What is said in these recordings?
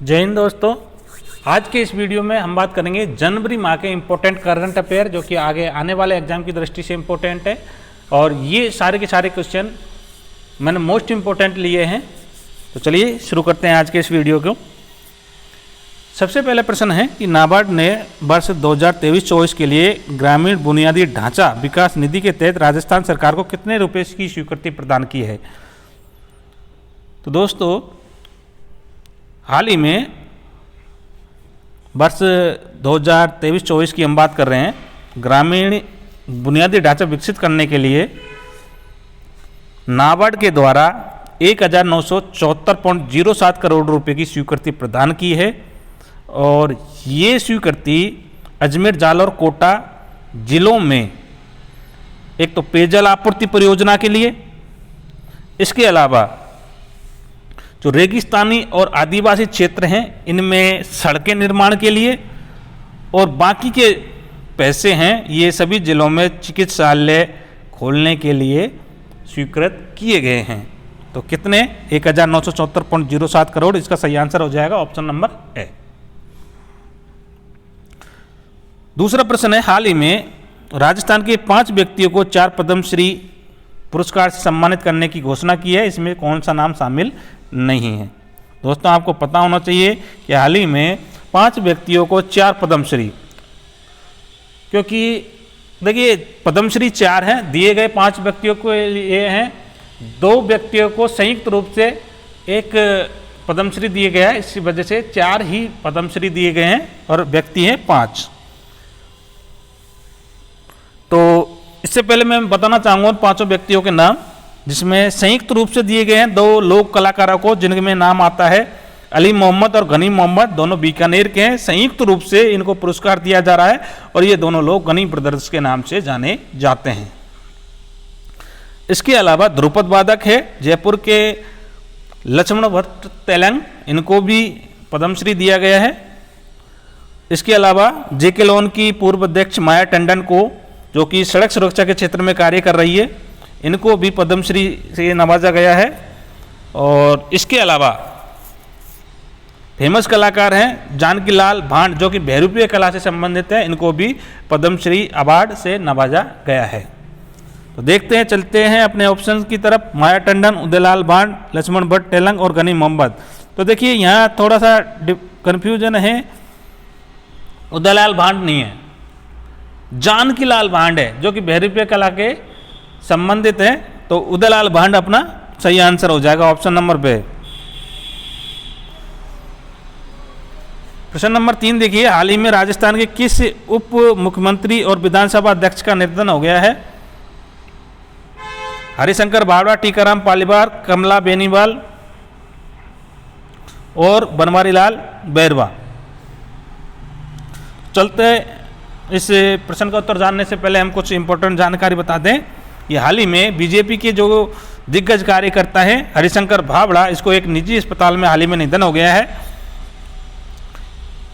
जय हिंद दोस्तों। आज के इस वीडियो में हम बात करेंगे जनवरी माह के इम्पोर्टेंट करंट अफेयर जो कि आगे आने वाले एग्जाम की दृष्टि से इम्पोर्टेंट है, और ये सारे के सारे क्वेश्चन मैंने मोस्ट इम्पोर्टेंट लिए हैं। तो चलिए शुरू करते हैं आज के इस वीडियो को। सबसे पहले प्रश्न है कि नाबार्ड ने वर्ष 2023-24 के लिए ग्रामीण बुनियादी ढांचा विकास निधि के तहत राजस्थान सरकार को कितने रुपए की स्वीकृति प्रदान की है। तो दोस्तों, हाल ही में वर्ष 2023-24 की हम बात कर रहे हैं, ग्रामीण बुनियादी ढांचा विकसित करने के लिए नाबार्ड के द्वारा 1974.07 करोड़ रुपए की स्वीकृति प्रदान की है, और ये स्वीकृति अजमेर, जालौर, कोटा जिलों में एक तो पेयजल आपूर्ति परियोजना के लिए, इसके अलावा जो रेगिस्तानी और आदिवासी क्षेत्र हैं इनमें सड़कें निर्माण के लिए, और बाकी के पैसे हैं ये सभी जिलों में चिकित्सालय खोलने के लिए स्वीकृत किए गए हैं। तो कितने? 1974.07 करोड़। इसका सही आंसर हो जाएगा ऑप्शन नंबर ए। दूसरा प्रश्न है, हाल ही में राजस्थान के 5 व्यक्तियों को 4 पद्मश्री पुरस्कार से सम्मानित करने की घोषणा की है। इसमें कौन सा नाम शामिल नहीं है? दोस्तों, आपको पता होना चाहिए कि हाल ही में 5 व्यक्तियों को 4 पद्मश्री, क्योंकि देखिए पद्मश्री 4 हैं, दिए गए 5 व्यक्तियों को ये हैं, 2 व्यक्तियों को संयुक्त रूप से एक पद्मश्री दिए गया है, इसी वजह से 4 ही पद्मश्री दिए गए हैं और व्यक्ति हैं 5। तो इससे पहले मैं बताना चाहूँगा 5 व्यक्तियों के नाम, जिसमें संयुक्त रूप से दिए गए हैं 2 लोक कलाकारों को, जिनमें नाम आता है अली मोहम्मद और गनी मोहम्मद, दोनों बीकानेर के हैं। संयुक्त रूप से इनको पुरस्कार दिया जा रहा है और ये दोनों लोग गनी ब्रदर्स के नाम से जाने जाते हैं। इसके अलावा ध्रुपद वादक है जयपुर के लक्ष्मण भट्ट तेलंग, इनको भी पद्मश्री दिया गया है। इसके अलावा जेके लोन की पूर्व अध्यक्ष माया टंडन को, जो कि सड़क सुरक्षा के क्षेत्र में कार्य कर रही है, इनको भी पद्मश्री से नवाजा गया है। और इसके अलावा फेमस कलाकार हैं जानकी लाल भांड, जो कि भैरूपीय कला से संबंधित है, इनको भी पद्मश्री अवार्ड से नवाजा गया है। तो देखते हैं, चलते हैं अपने ऑप्शन की तरफ। माया टंडन, उदयलाल भांड, लक्ष्मण भट्ट तेलंग और गनी मोहम्मद। तो देखिए यहाँ थोड़ा सा कन्फ्यूजन है, उदयलाल भांड नहीं है, जानकी लाल भांड है, जो कि भैरूपीय कला के संबंधित है। तो उदयलाल भांड अपना सही आंसर हो जाएगा ऑप्शन नंबर पे। प्रश्न नंबर 3 देखिए, हाल ही में राजस्थान के किस उप मुख्यमंत्री और विधानसभा अध्यक्ष का निधन हो गया है? हरिशंकर भावड़ा, टीकाराम पालीवाल, कमला बेनीवाल और बनवारी लाल बैरवा। चलते इस प्रश्न का उत्तर जानने से पहले हम कुछ इंपॉर्टेंट जानकारी बता दें। ये हाल ही में बीजेपी के जो दिग्गज कार्यकर्ता हैं हरिशंकर भावड़ा, इसको एक निजी अस्पताल में हाल ही में निधन हो गया है।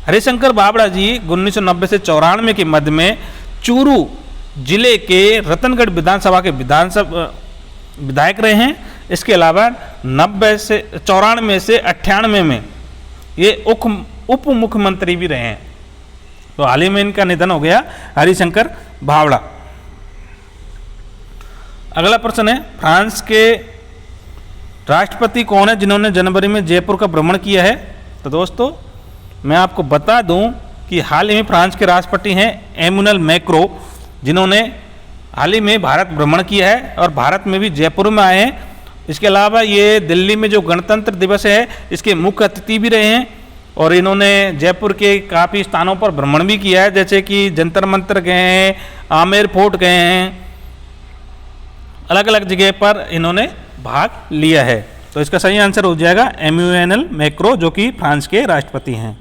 हरिशंकर भावड़ा जी 1990 से 94 के मध्य में चूरू जिले के रतनगढ़ विधानसभा के विधायक रहे हैं। इसके अलावा 94 से 98 में ये उप मुख्यमंत्री भी रहे हैं। तो हाल ही में इनका निधन हो गया, हरिशंकर भावड़ा। अगला प्रश्न है, फ्रांस के राष्ट्रपति कौन है जिन्होंने जनवरी में जयपुर का भ्रमण किया है? तो दोस्तों, मैं आपको बता दूं कि हाल ही में फ्रांस के राष्ट्रपति हैं एमुनल मैक्रो, जिन्होंने हाल ही में भारत भ्रमण किया है और भारत में भी जयपुर में आए हैं। इसके अलावा ये दिल्ली में जो गणतंत्र दिवस है इसके मुख्य अतिथि भी रहे हैं, और इन्होंने जयपुर के काफ़ी स्थानों पर भ्रमण भी किया है, जैसे कि जंतर मंतर गए हैं, आमेर फोर्ट गए हैं, अलग अलग जगह पर इन्होंने भाग लिया है। तो इसका सही आंसर हो जाएगा एमुनल मैक्रो, जो कि फ्रांस के राष्ट्रपति हैं।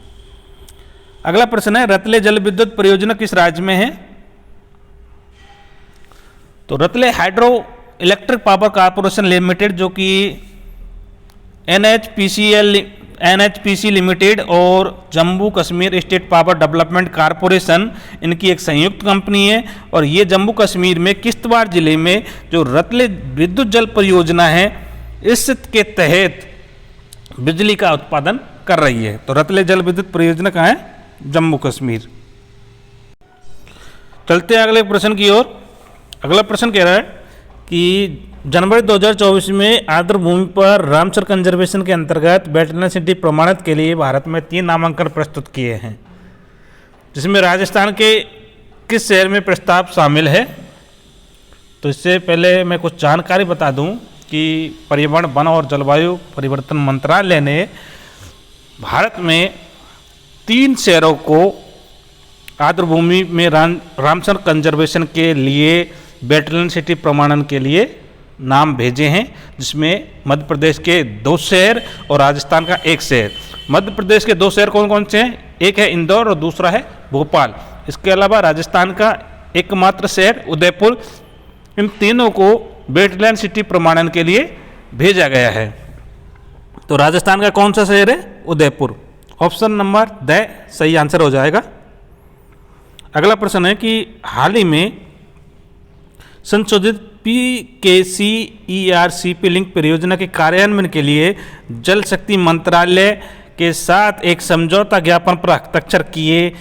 अगला प्रश्न है, रतले जल विद्युत परियोजना किस राज्य में है? तो Ratle hydro electric power corporation limited, जो कि NHPC लिमिटेड और Jammu Kashmir state power development corporation, इनकी एक संयुक्त कंपनी है, और ये जम्मू कश्मीर में किश्तवाड़ जिले में जो रतले विद्युत जल परियोजना है, इसके तहत बिजली का उत्पादन कर रही है। तो रतले जल विद्युत परियोजना कहाँ है? जम्मू कश्मीर। चलते हैं अगले प्रश्न की ओर। अगला प्रश्न कह रहा है कि जनवरी 2024 में आर्द्र भूमि पर रामसर कंजर्वेशन के अंतर्गत वेटलैंड सिटी प्रमाणित के लिए भारत में 3 नामांकन प्रस्तुत किए हैं, जिसमें राजस्थान के किस शहर में प्रस्ताव शामिल है? तो इससे पहले मैं कुछ जानकारी बता दूं कि पर्यावरण, वन और जलवायु परिवर्तन मंत्रालय ने भारत में 3 शहरों को आर्द्र भूमि में रामसर कंजर्वेशन के लिए वेटलैंड सिटी प्रमाणन के लिए नाम भेजे हैं, जिसमें मध्य प्रदेश के 2 शहर और राजस्थान का 1 शहर। मध्य प्रदेश के 2 शहर कौन कौन से हैं? एक है इंदौर और दूसरा है भोपाल। इसके अलावा राजस्थान का एकमात्र शहर उदयपुर। इन तीनों को वेटलैंड सिटी प्रमाणन के लिए भेजा गया है। तो राजस्थान का कौन सा शहर है? उदयपुर। ऑप्शन नंबर द सही आंसर हो जाएगा। अगला प्रश्न है कि हाल ही में संशोधित PKCERCP लिंक परियोजना के कार्यान्वयन के लिए जल शक्ति मंत्रालय के साथ एक समझौता ज्ञापन पर हस्ताक्षर किए,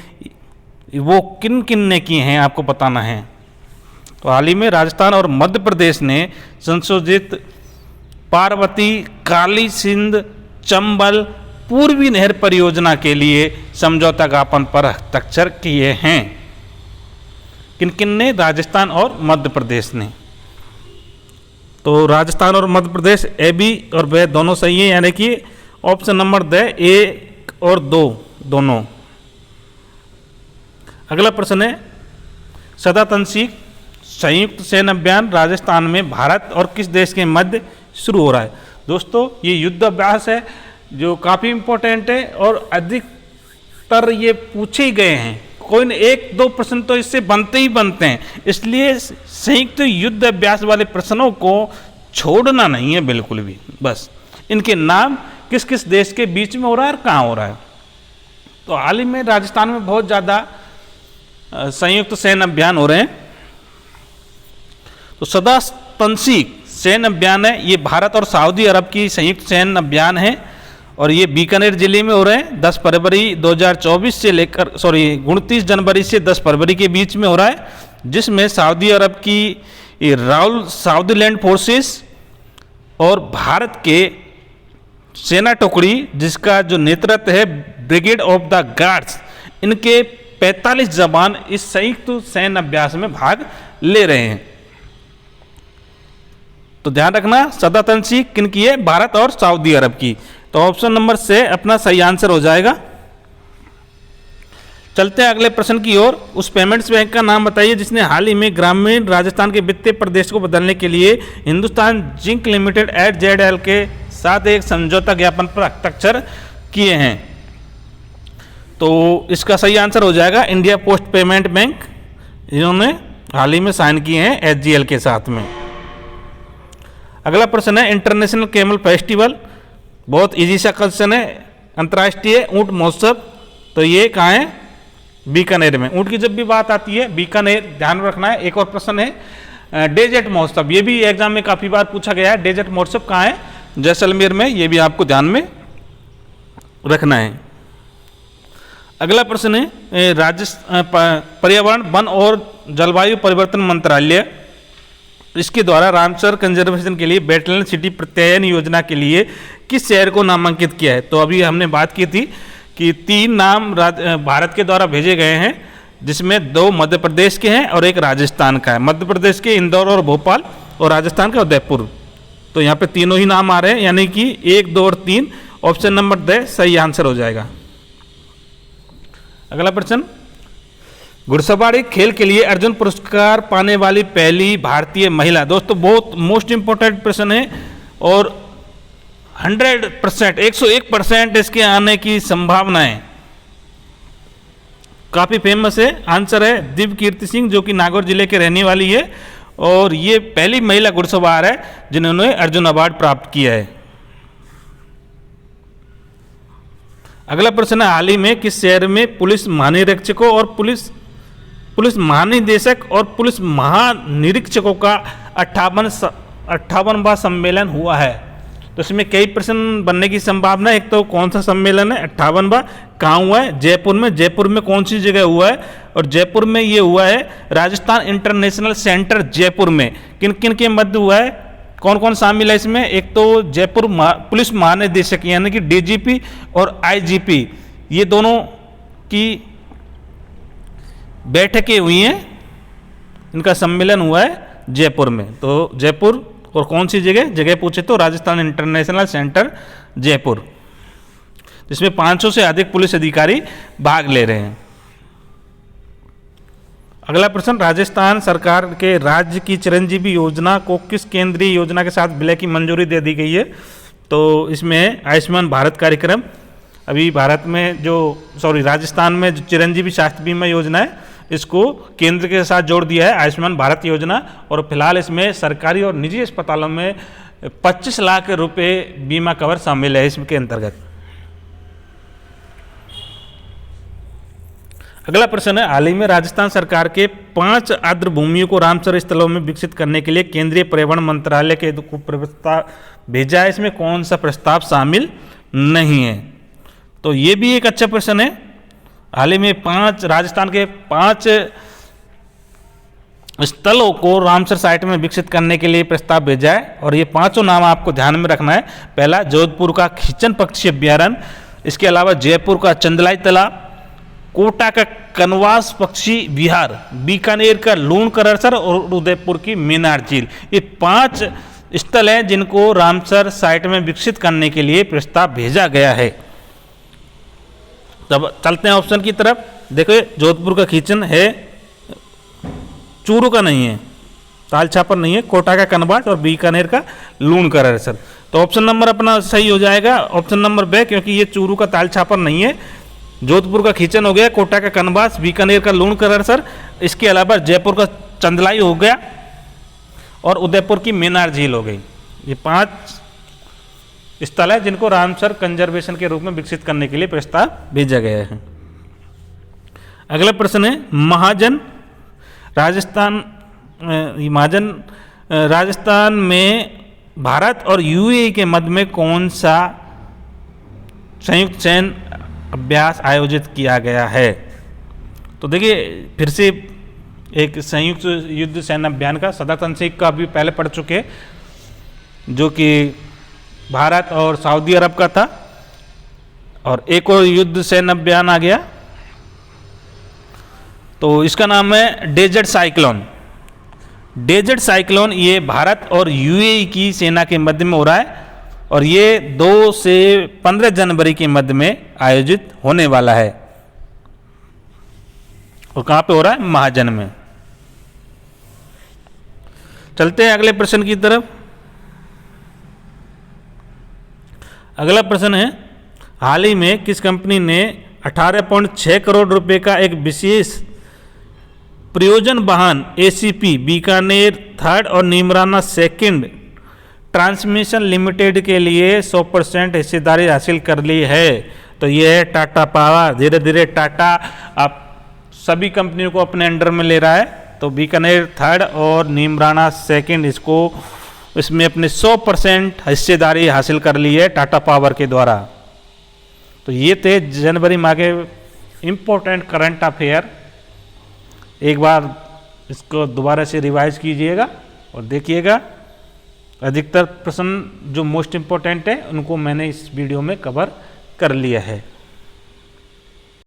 वो किन किन ने किए हैं आपको बताना है। तो हाल ही में राजस्थान और मध्य प्रदेश ने संशोधित पार्वती, काली सिंध, चंबल पूर्वी नहर परियोजना के लिए समझौता ज्ञापन पर हस्ताक्षर किए हैं। किन किन ने? राजस्थान और मध्य प्रदेश ने। तो राजस्थान और मध्य प्रदेश ए, बी और ब दोनों सही हैं, यानी कि ऑप्शन नंबर द 1 और 2 दोनों। अगला प्रश्न है सदातंसिक संयुक्त सैन्य अभियान राजस्थान में भारत और किस देश के मध्य शुरू हो रहा है? दोस्तों ये युद्ध अभ्यास है जो काफ़ी इम्पोर्टेंट है और अधिकतर ये पूछे गए हैं। कोई न 1-2 प्रश्न तो इससे बनते ही बनते हैं, इसलिए संयुक्त युद्ध अभ्यास वाले प्रश्नों को छोड़ना नहीं है बिल्कुल भी। बस इनके नाम किस किस देश के बीच में हो रहा है और कहाँ हो रहा है। तो हाल ही में राजस्थान में बहुत ज़्यादा संयुक्त सैन्य अभियान हो रहे हैं। तो सदातंसिक सैन्य अभियान है, ये भारत और सऊदी अरब की संयुक्त सैन्य अभियान है और ये बीकानेर जिले में हो रहे हैं। 10 फरवरी 2024 से लेकर 29 जनवरी से 10 फरवरी के बीच में हो रहा है, जिसमें सऊदी अरब की राउल साउदी लैंड फोर्सेस और भारत के सेना टुकड़ी, जिसका जो नेतृत्व है ब्रिगेड ऑफ द गार्ड्स, इनके 45 जवान इस संयुक्त सैन्य अभ्यास में भाग ले रहे हैं। तो ध्यान रखना सदातंसिक किन की है? भारत और सऊदी अरब की। तो ऑप्शन नंबर से अपना सही आंसर हो जाएगा। चलते हैं अगले प्रश्न की ओर। उस पेमेंट्स बैंक का नाम बताइए जिसने हाल ही में ग्रामीण राजस्थान के वित्तीय प्रदेश को बदलने के लिए हिंदुस्तान जिंक लिमिटेड (ZL) के साथ एक समझौता ज्ञापन पर हस्ताक्षर किए हैं। तो इसका सही आंसर हो जाएगा इंडिया पोस्ट पेमेंट बैंक। इन्होंने हाल ही में साइन किए हैं HGL के साथ में। अगला प्रश्न है इंटरनेशनल कैमल फेस्टिवल, बहुत इजी सा क्वेश्चन है। अंतर्राष्ट्रीय ऊंट महोत्सव, तो ये कहाँ है? बीकानेर में। ऊंट की जब भी बात आती है बीकानेर ध्यान रखना है। एक और प्रश्न है डेजर्ट महोत्सव, ये भी एग्जाम में काफ़ी बार पूछा गया है। डेजर्ट महोत्सव कहाँ है? जैसलमेर में, ये भी आपको ध्यान में रखना है। अगला प्रश्न है पर्यावरण, वन और जलवायु परिवर्तन मंत्रालय, इसके द्वारा रामसर कंजर्वेशन के लिए वेटलैंड सिटी प्रत्ययन योजना के लिए किस शहर को नामांकित किया है? तो अभी हमने बात की थी कि 3 नाम भारत के द्वारा भेजे गए हैं, जिसमें 2 मध्य प्रदेश के हैं और 1 राजस्थान का है। मध्य प्रदेश के इंदौर और भोपाल और राजस्थान का उदयपुर। तो यहाँ पे तीनों ही नाम आ रहे हैं, यानी कि 1, 2 और 3 ऑप्शन नंबर द सही आंसर हो जाएगा। अगला प्रश्न, घुड़सवारी खेल के लिए अर्जुन पुरस्कार पाने वाली पहली भारतीय महिला। दोस्तों बहुत मोस्ट इंपोर्टेंट प्रश्न है और 100% 101% इसके आने की संभावना है। काफी फेमस है। आंसर है दिव्य कीर्ति सिंह, जो कि नागौर जिले के रहने वाली है और ये पहली महिला घुड़सवार है जिन्होंने अर्जुन अवार्ड प्राप्त किया है। अगला प्रश्न है हाल ही में किस शहर में पुलिस महानिरीक्षकों और पुलिस महानिदेशक और पुलिस महानिरीक्षकों का 58वां सम्मेलन हुआ है? तो इसमें कई प्रश्न बनने की संभावना है। एक तो कौन सा सम्मेलन है 58वां, कहाँ हुआ है? जयपुर में कौन सी जगह हुआ है? और जयपुर में ये हुआ है राजस्थान इंटरनेशनल सेंटर जयपुर में। किन किन के मध्य हुआ है? कौन कौन शामिल है इसमें? एक तो जयपुर पुलिस महानिदेशक यानी कि डीजीपी और आईजीपी, ये दोनों की बैठकें हुई हैं, इनका सम्मेलन हुआ है जयपुर में। तो जयपुर और कौन सी जगह पूछे तो राजस्थान इंटरनेशनल सेंटर जयपुर, जिसमें 500 से अधिक पुलिस अधिकारी भाग ले रहे हैं। अगला प्रश्न, राजस्थान सरकार के राज्य की चिरंजीवी योजना को किस केंद्रीय योजना के साथ विलय की मंजूरी दे दी गई है? तो इसमें आयुष्मान भारत कार्यक्रम, अभी राजस्थान में जो चिरंजीवी स्वास्थ्य बीमा योजना है इसको केंद्र के साथ जोड़ दिया है आयुष्मान भारत योजना। और फिलहाल इसमें सरकारी और निजी अस्पतालों में 25 लाख रुपए बीमा कवर शामिल है इसके अंतर्गत। अगला प्रश्न है, हाल ही में राजस्थान सरकार के 5 आर्द्र भूमियों को रामसर स्थलों में विकसित करने के लिए केंद्रीय परिवहन मंत्रालय के को प्रस्ताव भेजा है, इसमें कौन सा प्रस्ताव शामिल नहीं है? तो ये भी एक अच्छा प्रश्न है। हाल ही में राजस्थान के 5 स्थलों को रामसर साइट में विकसित करने के लिए प्रस्ताव भेजा है, और ये 5 नाम आपको ध्यान में रखना है। पहला, जोधपुर का खींचन पक्षी अभ्यारण्य, इसके अलावा जयपुर का चंदलाई तालाब, कोटा का कनवास पक्षी विहार, बीकानेर का लूण करसर और उदयपुर की मीनार झील। ये 5 स्थल हैं जिनको रामसर साइट में विकसित करने के लिए प्रस्ताव भेजा गया है। तब चलते हैं ऑप्शन की तरफ। देखो, जोधपुर का खींचन है, चूरू का नहीं है, ताल छापर नहीं है, कोटा का कनवास और बीकानेर का लूण करसर। तो ऑप्शन नंबर अपना सही हो जाएगा, ऑप्शन नंबर बे, क्योंकि ये चूरू का ताल छापर नहीं है। जोधपुर का खींचन हो गया, कोटा का कनवास, बीकानेर का लूण करसर, इसके अलावा जयपुर का चंदलाई हो गया और उदयपुर की मीनार झील हो गई। ये 5 स्थल है जिनको रामसर कंजर्वेशन के रूप में विकसित करने के लिए प्रस्ताव भेजा गया है। अगला प्रश्न है, महाजन राजस्थान में भारत और यूएई के मध्य में कौन सा संयुक्त सैन्य अभ्यास आयोजित किया गया है? तो देखिए, फिर से एक संयुक्त युद्ध सैन्य अभियान का सदातंसिक का भी पहले पढ़ चुके, जो कि भारत और सऊदी अरब का था, और एक और युद्ध सैन्य अभियान आ गया, तो इसका नाम है डेजर्ट साइक्लोन। डेजर्ट साइक्लोन ये भारत और यूएई की सेना के मध्य में हो रहा है, और ये 2 से 15 जनवरी के मध्य में आयोजित होने वाला है। और कहाँ पे हो रहा है? महाजन में। चलते हैं अगले प्रश्न की तरफ। अगला प्रश्न है, हाल ही में किस कंपनी ने 18.6 करोड़ रुपए का एक विशेष प्रयोजन वाहन एसीपी बीकानेर 3rd और नीमराना 2nd ट्रांसमिशन लिमिटेड के लिए 100% हिस्सेदारी हासिल कर ली है? तो ये है टाटा पावर। धीरे धीरे टाटा आप सभी कंपनियों को अपने अंडर में ले रहा है। तो बीकानेर 3rd और नीमराना 2nd इसमें अपने 100% हिस्सेदारी हासिल कर ली है टाटा पावर के द्वारा। तो ये थे जनवरी माह के इम्पोर्टेंट करंट अफेयर। एक बार इसको दोबारा से रिवाइज कीजिएगा और देखिएगा, अधिकतर प्रश्न जो मोस्ट इम्पोर्टेंट है उनको मैंने इस वीडियो में कवर कर लिया है।